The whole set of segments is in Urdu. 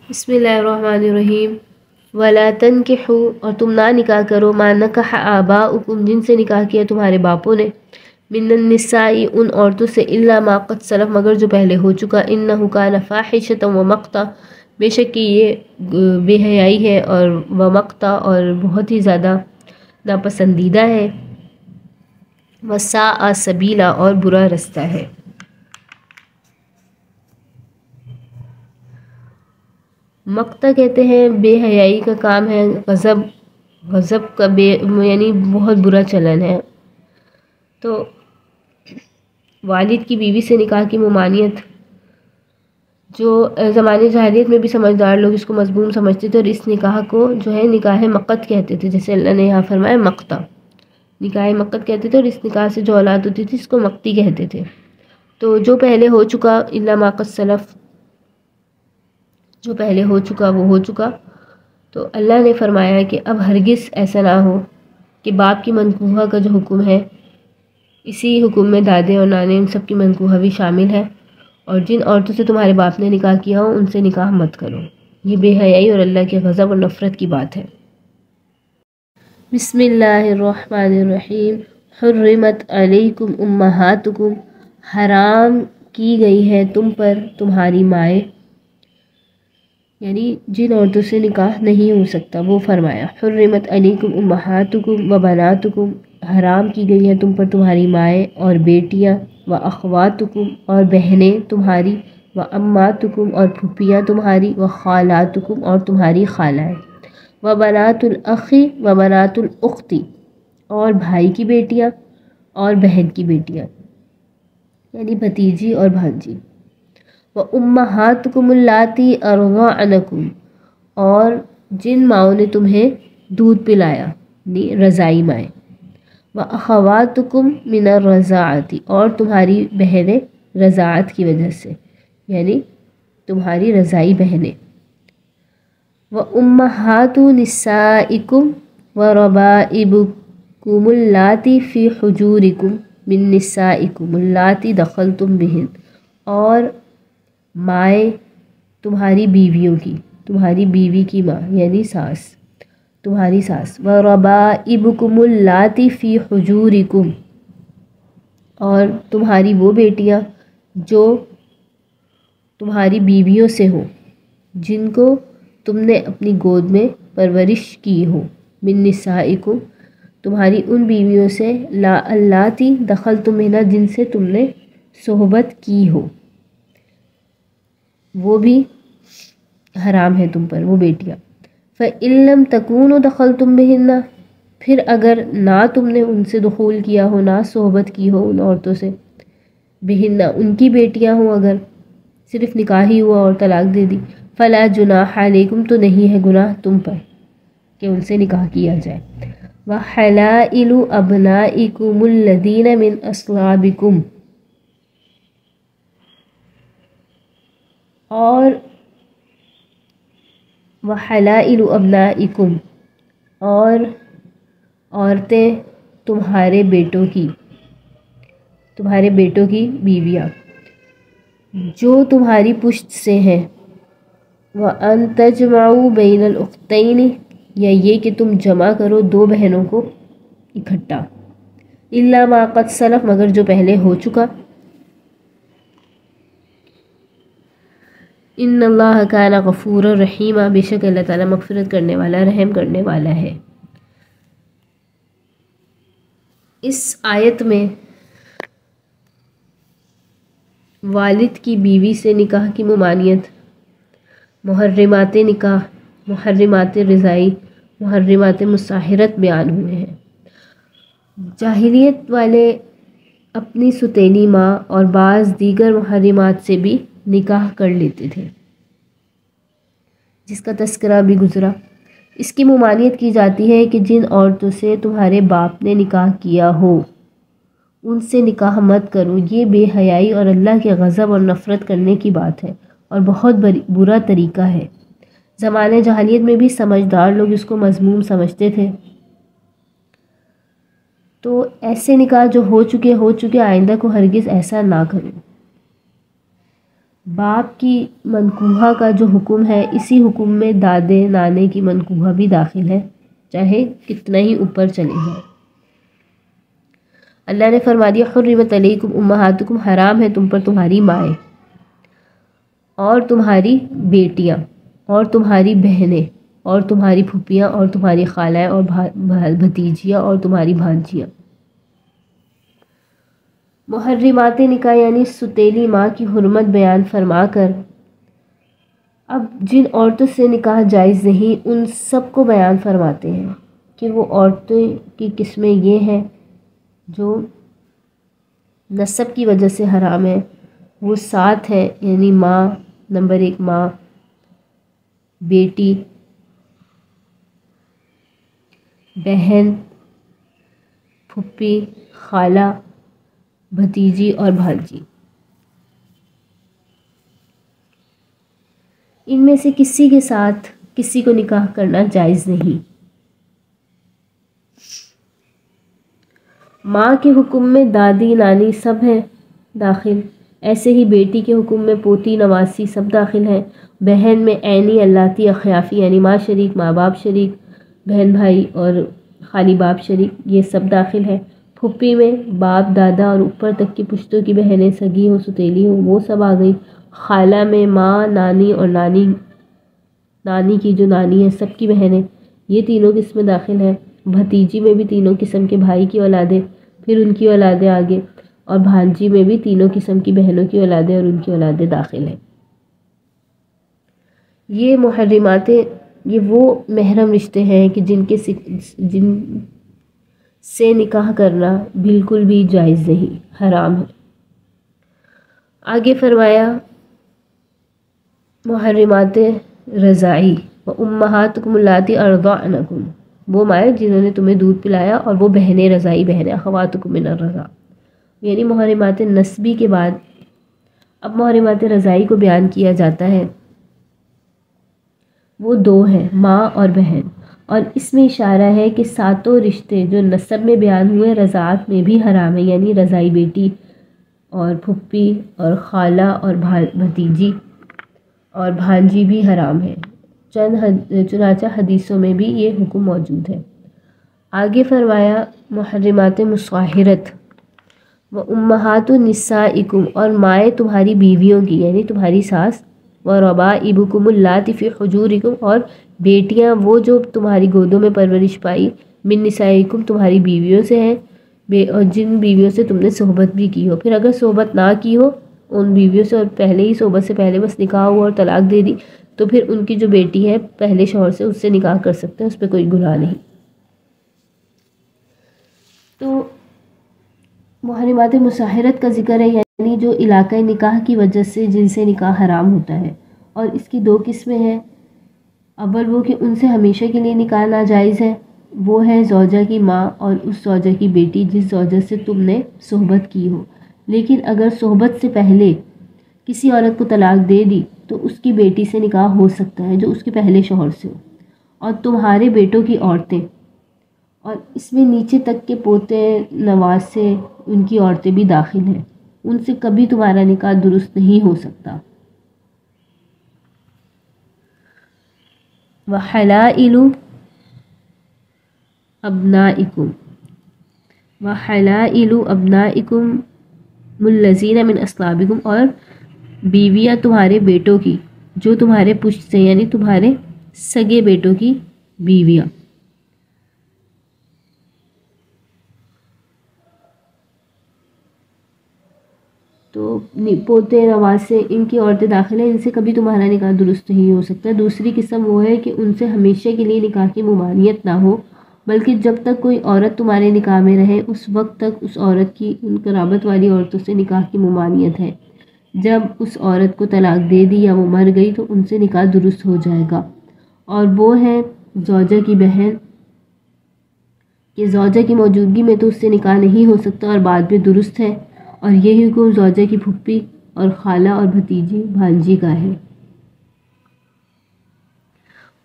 بسم اللہ الرحمن الرحیم۔ ولا تنکحوا، اور تم نہ نکاح کرو، ما نکح آباؤکم، جن سے نکاح کیا تمہارے باپوں نے، من النساء، ان عورتوں سے، الا ما قد سلف، مگر جو پہلے ہو چکا، انہ کان فاحشۃ ومقتا، بے شک کہ یہ بے حیائی ہے اور ومقتا، اور بہت ہی زیادہ ناپسندیدہ ہے، وساء سبیلا، اور برا رستہ ہے۔ مقتا کہتے ہیں بے حیائی کا کام ہے، غضب کا یعنی بہت برا چلن ہے۔ تو والد کی بیوی سے نکاح کی ممانعت، جو زمانے جاہلیت میں بھی سمجھدار لوگ اس کو مذموم سمجھتے تھے، اور اس نکاح کو جو ہے نکاح مقت کہتے تھے، جیسے اللہ نے یہاں فرمایا مقتا، نکاح مقت کہتے تھے، اور اس نکاح سے جو اولاد ہوتی تھی اس کو مقتی کہتے تھے۔ تو جو پہلے ہو چکا، الا ما قد سلف، جو پہلے ہو چکا وہ ہو چکا۔ تو اللہ نے فرمایا کہ اب ہرگز ایسا نہ ہو کہ باپ کی منکوحہ کا جو حکم ہے، اسی حکم میں دادے اور نانے ان سب کی منکوحہ بھی شامل ہے، اور جن عورتوں سے تمہارے باپ نے نکاح کیا ہو ان سے نکاح مت کرو، یہ بے حیائی اور اللہ کے غضب اور نفرت کی بات ہے۔ بسم اللہ الرحمن الرحیم۔ حرمت علیکم امہاتکم، حرام کی گئی ہے تم پر تمہاری مائیں، یعنی جن عورتوں سے نکاح نہیں ہو سکتا وہ فرمایا۔ حرمت علیکم امہاتکم و بناتکم، حرام کی گئی ہے تم پر تمہاری مائیں اور بیٹیاں، و اخواتکم، اور بہنیں تمہاری، و اماتکم، اور پھپھیاں تمہاری، و خالاتکم، اور تمہاری خالائیں، و بنات الاخی و بنات الاختی، اور بھائی کی بیٹیاں اور بہن کی بیٹیاں، یعنی بھتیجی اور بھانجی، وَأُمَّهَاتُكُمُ اللَّاتِي أَرْضَعْنَكُمْ، اور جن ماؤں نے تمہیں دودھ پلایا، یعنی رضائی مائیں، وَأَخَوَاتُكُمْ مِنَ الرَّضَاعَةِ، اور تمہاری بہنیں رضاعت کی وجہ سے، یعنی تمہاری رضائی بہنیں، وَأُمَّهَاتُ نِسَائِكُمْ وَرَبَائِبُكُمُ اللَّاتِي فِي حُجُورِكُمْ مِن نِسَائِكُمُ اللَّاتِي دَخَلْتُم بِهِنَّ، اور مائیں تمہاری بیویوں کی، تمہاری بیوی کی ماں یعنی ساس، تمہاری ساس، وَرَبَائِبُكُمُ اللَّاتِي فِي حُجُورِكُمْ، اور تمہاری وہ بیٹیاں جو تمہاری بیویوں سے ہوں، جن کو تم نے اپنی گود میں پرورش کی ہو، من نسائکم، تمہاری ان بیویوں سے، اللاتی دخلتم بہن، جن سے تم نے صحبت کی ہو، وہ بھی حرام ہے تم پر وہ بیٹیاں۔ فَإِن لَّمْ تَكُونُوا دَخَلْتُم بِهِنَّ، پھر اگر نہ تم نے ان سے دخول کیا ہو، نہ صحبت کی ہو ان عورتوں سے، بہن، ان کی بیٹیاں ہوں، اگر صرف نکاح ہی ہوا اور طلاق دے دی، فَلَا جُنَاحَ عَلَيْكُمْ، تو نہیں ہے گناہ تم پر کہ ان سے نکاح کیا جائے۔ وَحَلَائِلُ أَبْنَائِكُمُ الَّذِينَ مِنْ أَصْلَابِكُمْ، اور وَحَلَائِلُ أَبْنَائِكُمْ، اور عورتیں تمہارے بیٹوں کی، تمہارے بیٹوں کی بیویاں جو تمہاری پشت سے ہیں، وَأَن تَجْمَعُوا بَيْنَ الْأُخْتَيْنِ، یا یہ کہ تم جمع کرو دو بہنوں کو اکٹھا، إِلَّا مَا قَدْ سَلَف، مگر جو پہلے ہو چکا، ان اللہ کان غفورا رحیما، بے شک اللہ تعالیٰ مغفرت کرنے والا، رحم کرنے والا ہے۔ اس آیت میں والد کی بیوی سے نکاح کی ممانعت، محرمات نکاح، محرمات رضائی، محرمات مصاہرت بیان ہوئے ہیں۔ جاہلیت والے اپنی ستینی ماں اور بعض دیگر محرمات سے بھی نکاح کر لیتے تھے، جس کا تذکرہ بھی گزرا۔ اس کی ممانعت کی جاتی ہے کہ جن عورتوں سے تمہارے باپ نے نکاح کیا ہو ان سے نکاح مت کرو، یہ بے حیائی اور اللہ کے غضب اور نفرت کرنے کی بات ہے، اور بہت برا طریقہ ہے۔ زمانے جاہلیت میں بھی سمجھدار لوگ اس کو مذموم سمجھتے تھے۔ تو ایسے نکاح جو ہو چکے آئندہ کو ہرگز ایسا نہ کرو۔ باپ کی منکوحہ کا جو حکم ہے اسی حکم میں دادے نانے کی منکوحہ بھی داخل ہے، چاہے کتنا ہی اوپر چلے جائے۔ اللہ نے فرما دیا حرمت علیکم امہاتکم، حرام ہے تم پر تمہاری مائیں اور تمہاری بیٹیاں اور تمہاری بہنیں اور تمہاری پھوپھیاں اور تمہاری خالائیں اور بھتیجیاں اور تمہاری بھانجیاں۔ محرمات نکاح یعنی ستیلی ماں کی حرمت بیان فرما کر اب جن عورتوں سے نکاح جائز نہیں ان سب کو بیان فرماتے ہیں کہ وہ عورتوں کی قسمیں یہ ہیں جو نسب کی وجہ سے حرام ہے، وہ 7 ہیں، یعنی ماں، نمبر 1 ماں، بیٹی، بہن، پھوپھی، خالہ، بھتیجی اور بھانجی۔ ان میں سے کسی کے ساتھ کسی کو نکاح کرنا جائز نہیں۔ ماں کے حکم میں دادی نانی سب ہیں داخل، ایسے ہی بیٹی کے حکم میں پوتی نواسی سب داخل ہیں، بہن میں عینی الاتی اخیافی یعنی ماں شریک، ماں باپ شریک، بہن بھائی اور خالی باپ شریک یہ سب داخل ہے، پھوپھی میں باپ دادا اور اوپر تک کی پشتوں کی بہنیں سگی ہوں ستیلی ہوں وہ سب آ گئی، خالہ میں ماں نانی اور نانی کی جو نانی ہے سب کی بہنیں یہ تینوں قسمیں داخل ہیں، بھتیجی میں بھی تینوں قسم کے بھائی کی اولادیں، پھر ان کی اولادیں آگے، اور بھانجی میں بھی تینوں قسم کی بہنوں کی اولادیں اور ان کی اولادیں داخل ہیں۔ یہ محرماتیں یہ وہ محرم رشتے ہیں کہ جن سے نکاح کرنا بالکل بھی جائز نہیں، حرام ہے۔ آگے فرمایا محرمات رضاعی وامہاتکم اللاتی ارضعنکم، وہ مائیں جنہوں نے تمہیں دودھ پلایا اور وہ بہنیں رضاعی بہنیں، اخواتکم من الرضاع، یعنی محرمات نسبی کے بعد اب محرمات رضاعی کو بیان کیا جاتا ہے۔ وہ 2 ہیں، ماں اور بہن، اور اس میں اشارہ ہے کہ 7 رشتے جو نسب میں بیان ہوئے رضاعت میں بھی حرام ہیں، یعنی رضاعی بیٹی اور پھوپھی اور خالہ اور بھتیجی اور بھانجی بھی حرام ہے، چنانچہ حدیثوں میں بھی یہ حکم موجود ہے۔ آگے فرمایا محرمات مصاہرت وامہات نسائکم، اور مائیں تمہاری بیویوں کی یعنی تمہاری ساس، وربائبکم اللاتی فی حجورکم، اور بیٹیاں وہ جو تمہاری گودوں میں پرورش پائی، من نسائکم تمہاری بیویوں سے ہیں، اور جن بیویوں سے تم نے صحبت بھی کی ہو، پھر اگر صحبت نہ کی ہو ان بیویوں سے اور پہلے ہی صحبت سے پہلے بس نکاح ہوا اور طلاق دے دی تو پھر ان کی جو بیٹی ہے پہلے شوہر سے اس سے نکاح کر سکتے ہیں، اس پہ کوئی گناہ نہیں۔ تو محرمات مصاہرت کا ذکر ہے یعنی جو علاقہ نکاح کی وجہ سے جن سے نکاح حرام ہوتا ہے، اور اس کی 2 قسمیں ہیں، اول وہ کہ ان سے ہمیشہ کے لیے نکاح ناجائز ہے، وہ ہے زوجہ کی ماں اور اس زوجہ کی بیٹی جس زوجہ سے تم نے صحبت کی ہو، لیکن اگر صحبت سے پہلے کسی عورت کو طلاق دے دی تو اس کی بیٹی سے نکاح ہو سکتا ہے جو اس کے پہلے شوہر سے ہو، اور تمہارے بیٹوں کی عورتیں، اور اس میں نیچے تک کے پوتے نواسے ان کی عورتیں بھی داخل ہیں، ان سے کبھی تمہارا نکاح درست نہیں ہو سکتا۔ وحلائل ابنائکم الذین من اصلابکم، اور بیویاں تمہارے بیٹوں کی جو تمہارے پشت سے یعنی تمہارے سگے بیٹوں کی بیویاں۔ تو پوتے نواسے ان کی عورتیں داخل ہیں، ان سے کبھی تمہارا نکاح درست نہیں ہو سکتا۔ دوسری قسم وہ ہے کہ ان سے ہمیشہ کے لیے نکاح کی ممانعت نہ ہو، بلکہ جب تک کوئی عورت تمہارے نکاح میں رہے اس وقت تک اس عورت کی ان قرابت والی عورتوں سے نکاح کی ممانعت ہے، جب اس عورت کو طلاق دے دی یا وہ مر گئی تو ان سے نکاح درست ہو جائے گا، اور وہ ہے زوجہ کی بہن کہ زوجہ کی موجودگی میں تو اس سے نکاح نہیں ہو سکتا اور بعد میں درست ہے، اور یہی حکم زوجہ کی پھوپھی اور خالہ اور بھتیجی بھانجی کا ہے۔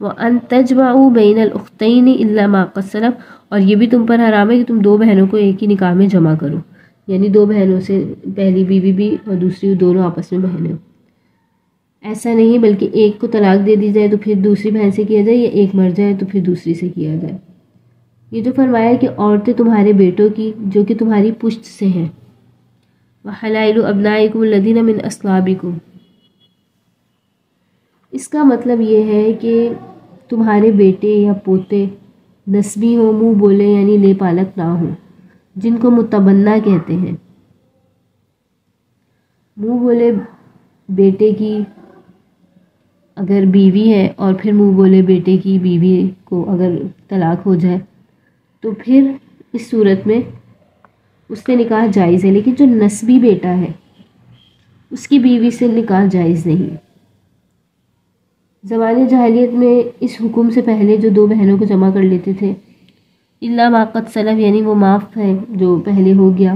وَأَن تَجْمَعُوا بَيْنَ الْأُخْتَيْنِ إِلَّا مَا قَدْ سَلَفَ، اور یہ بھی تم پر حرام ہے کہ تم 2 بہنوں کو ایک ہی نکاح میں جمع کرو، یعنی 2 بہنوں سے پہلی بیوی بھی اور دوسری دونوں آپس میں بہنیں ہو۔ ایسا نہیں بلکہ ایک کو طلاق دے دی جائے تو پھر دوسری بہن سے کیا جائے، یا ایک مر جائے تو پھر دوسری سے کیا جائے۔ یہ جو فرمایا کہ عورتیں تمہارے بیٹوں کی جو کہ تمہاری پشت سے ہیں، وحلائل ابنائکم الذین من اصلابکم، اس کا مطلب یہ ہے کہ تمہارے بیٹے یا پوتے نسبی ہوں، منہ بولے یعنی لے پالک نہ ہوں، جن کو متبنہ کہتے ہیں۔ منہ بولے بیٹے کی اگر بیوی ہے اور پھر منہ بولے بیٹے کی بیوی کو اگر طلاق ہو جائے تو پھر اس صورت میں اس سے نکاح جائز ہے، لیکن جو نسبی بیٹا ہے اس کی بیوی سے نکاح جائز نہیں۔ زمانے جاہلیت میں اس حکم سے پہلے جو دو بہنوں کو جمع کر لیتے تھے، الا ما قد سلف، یعنی وہ معاف ہے جو پہلے ہو گیا۔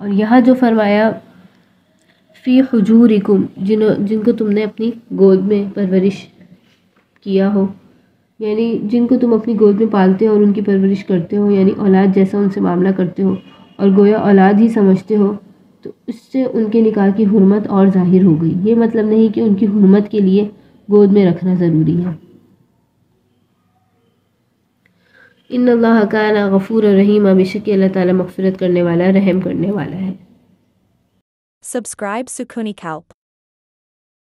اور یہاں جو فرمایا فی حجورکم، جن کو تم نے اپنی گود میں پرورش کیا ہو، یعنی جن کو تم اپنی گود میں پالتے ہو اور ان کی پرورش کرتے ہو، یعنی اولاد جیسا ان سے معاملہ کرتے ہو اور گویا اولاد ہی سمجھتے ہو، تو اس سے ان کے نکاح کی حرمت اور ظاہر ہو گئی۔ یہ مطلب نہیں کہ ان کی حرمت کے لیے گود میں رکھنا ضروری ہے۔ ان اللہ کان غفور رحیم، بے شک اللہ تعالیٰ مغفرت کرنے والا، رحم کرنے والا ہے۔ Subscribe Sukuni Kalp.